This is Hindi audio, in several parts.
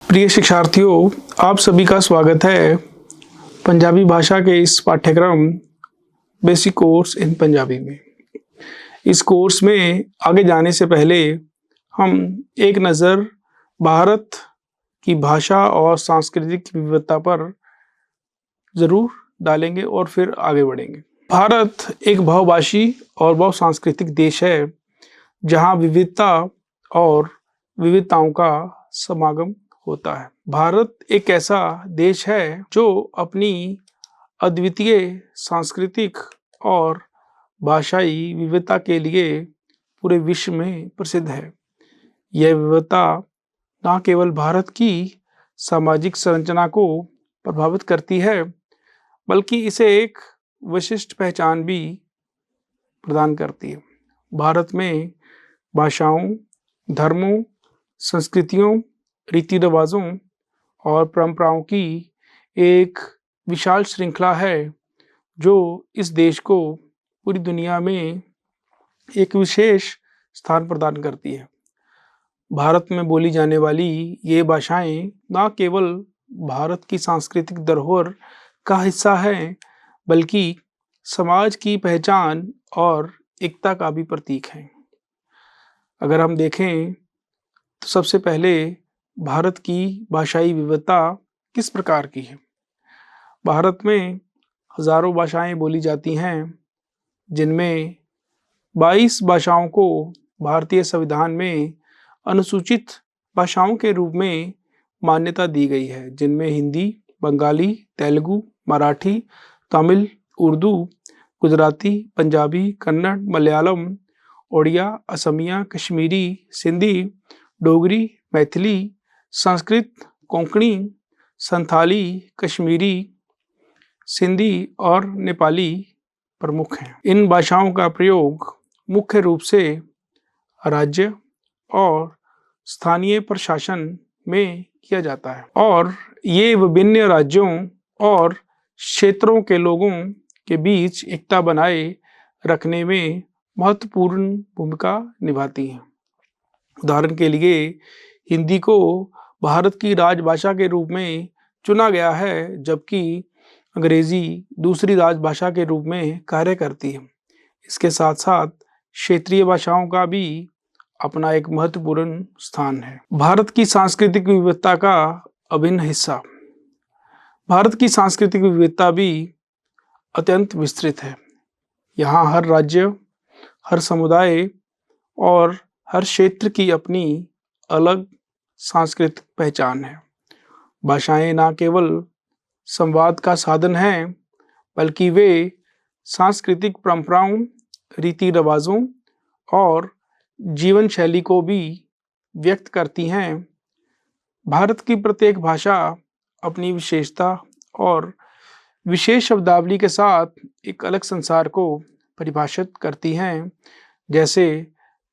प्रिय शिक्षार्थियों, आप सभी का स्वागत है पंजाबी भाषा के इस पाठ्यक्रम बेसिक कोर्स इन पंजाबी में। इस कोर्स में आगे जाने से पहले हम एक नज़र भारत की भाषा और सांस्कृतिक विविधता पर ज़रूर डालेंगे और फिर आगे बढ़ेंगे। भारत एक बहुभाषी और बहुसांस्कृतिक देश है, जहाँ विविधता और विविधताओं का समागम होता है। भारत एक ऐसा देश है जो अपनी अद्वितीय सांस्कृतिक और भाषाई विविधता के लिए पूरे विश्व में प्रसिद्ध है। यह विविधता न केवल भारत की सामाजिक संरचना को प्रभावित करती है, बल्कि इसे एक विशिष्ट पहचान भी प्रदान करती है। भारत में भाषाओं, धर्मों, संस्कृतियों, रीति रिवाजों और परंपराओं की एक विशाल श्रृंखला है, जो इस देश को पूरी दुनिया में एक विशेष स्थान प्रदान करती है। भारत में बोली जाने वाली ये भाषाएं न केवल भारत की सांस्कृतिक धरोहर का हिस्सा हैं, बल्कि समाज की पहचान और एकता का भी प्रतीक हैं। अगर हम देखें तो सबसे पहले भारत की भाषाई विविधता किस प्रकार की है। भारत में हजारों भाषाएं बोली जाती हैं, जिनमें 22 भाषाओं को भारतीय संविधान में अनुसूचित भाषाओं के रूप में मान्यता दी गई है, जिनमें हिंदी, बंगाली, तेलुगु, मराठी, तमिल, उर्दू, गुजराती, पंजाबी, कन्नड़, मलयालम, ओडिया, असमिया, कश्मीरी, सिंधी, डोगरी, मैथिली, संस्कृत, कोंकणी, संथाली, कश्मीरी, सिंधी और नेपाली प्रमुख हैं। इन भाषाओं का प्रयोग मुख्य रूप से राज्य और स्थानीय प्रशासन में किया जाता है, और ये विभिन्न राज्यों और क्षेत्रों के लोगों के बीच एकता बनाए रखने में महत्वपूर्ण भूमिका निभाती हैं। उदाहरण के लिए हिंदी को भारत की राजभाषा के रूप में चुना गया है, जबकि अंग्रेजी दूसरी राजभाषा के रूप में कार्य करती है। इसके साथ साथ क्षेत्रीय भाषाओं का भी अपना एक महत्वपूर्ण स्थान है। भारत की सांस्कृतिक विविधता का अभिन्न हिस्सा। भारत की सांस्कृतिक विविधता भी अत्यंत विस्तृत है। यहाँ हर राज्य, हर समुदाय और हर क्षेत्र की अपनी अलग सांस्कृतिक पहचान है। भाषाएं न केवल संवाद का साधन हैं, बल्कि वे सांस्कृतिक परंपराओं, रीति रिवाजों और जीवन शैली को भी व्यक्त करती हैं। भारत की प्रत्येक भाषा अपनी विशेषता और विशेष शब्दावली के साथ एक अलग संसार को परिभाषित करती हैं। जैसे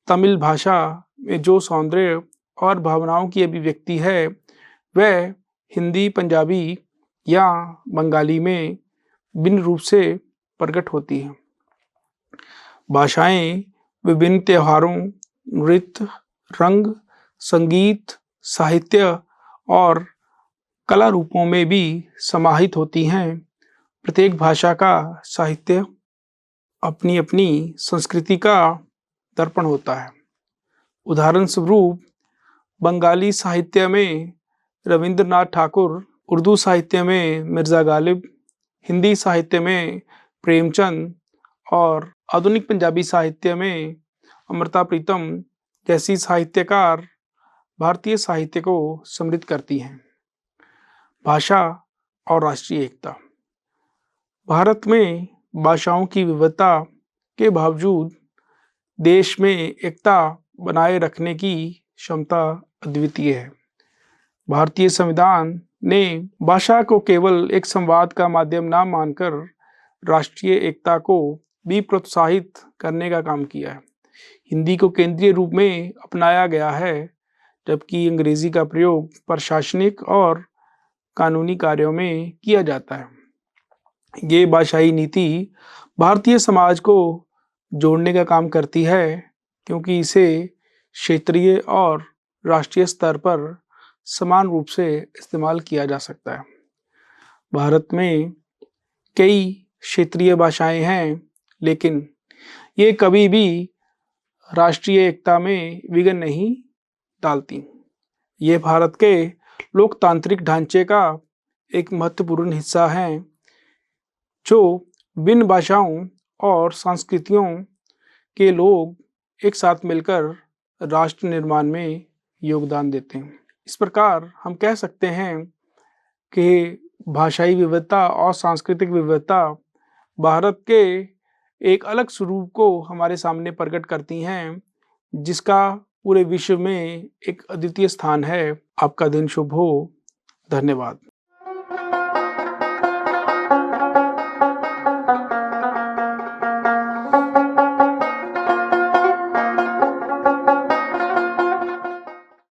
तमिल भाषा में जो सौंदर्य और भावनाओं की अभिव्यक्ति है, वह हिंदी, पंजाबी या बंगाली में भिन्न रूप से प्रकट होती है। भाषाएं विभिन्न त्योहारों, नृत्य, रंग, संगीत, साहित्य और कला रूपों में भी समाहित होती हैं। प्रत्येक भाषा का साहित्य अपनी अपनी संस्कृति का दर्पण होता है। उदाहरण स्वरूप बंगाली साहित्य में रविंद्रनाथ ठाकुर, उर्दू साहित्य में मिर्ज़ा गालिब, हिंदी साहित्य में प्रेमचंद और आधुनिक पंजाबी साहित्य में अमृता प्रीतम जैसी साहित्यकार भारतीय साहित्य को समृद्ध करती हैं। भाषा और राष्ट्रीय एकता। भारत में भाषाओं की विविधता के बावजूद देश में एकता बनाए रखने की क्षमता अद्वितीय है। भारतीय संविधान ने भाषा को केवल एक संवाद का माध्यम न मानकर राष्ट्रीय एकता को भी प्रोत्साहित करने का काम किया है। हिंदी को केंद्रीय रूप में अपनाया गया है, जबकि अंग्रेजी का प्रयोग प्रशासनिक और कानूनी कार्यों में किया जाता है। ये भाषाई नीति भारतीय समाज को जोड़ने का काम करती है, क्योंकि इसे क्षेत्रीय और राष्ट्रीय स्तर पर समान रूप से इस्तेमाल किया जा सकता है। भारत में कई क्षेत्रीय भाषाएं हैं, लेकिन ये कभी भी राष्ट्रीय एकता में विघ्न नहीं डालती। ये भारत के लोकतांत्रिक ढांचे का एक महत्वपूर्ण हिस्सा है, जो विभिन्न भाषाओं और संस्कृतियों के लोग एक साथ मिलकर राष्ट्र निर्माण में योगदान देते हैं। इस प्रकार हम कह सकते हैं कि भाषाई विविधता और सांस्कृतिक विविधता भारत के एक अलग स्वरूप को हमारे सामने प्रकट करती हैं, जिसका पूरे विश्व में एक अद्वितीय स्थान है। आपका दिन शुभ हो। धन्यवाद।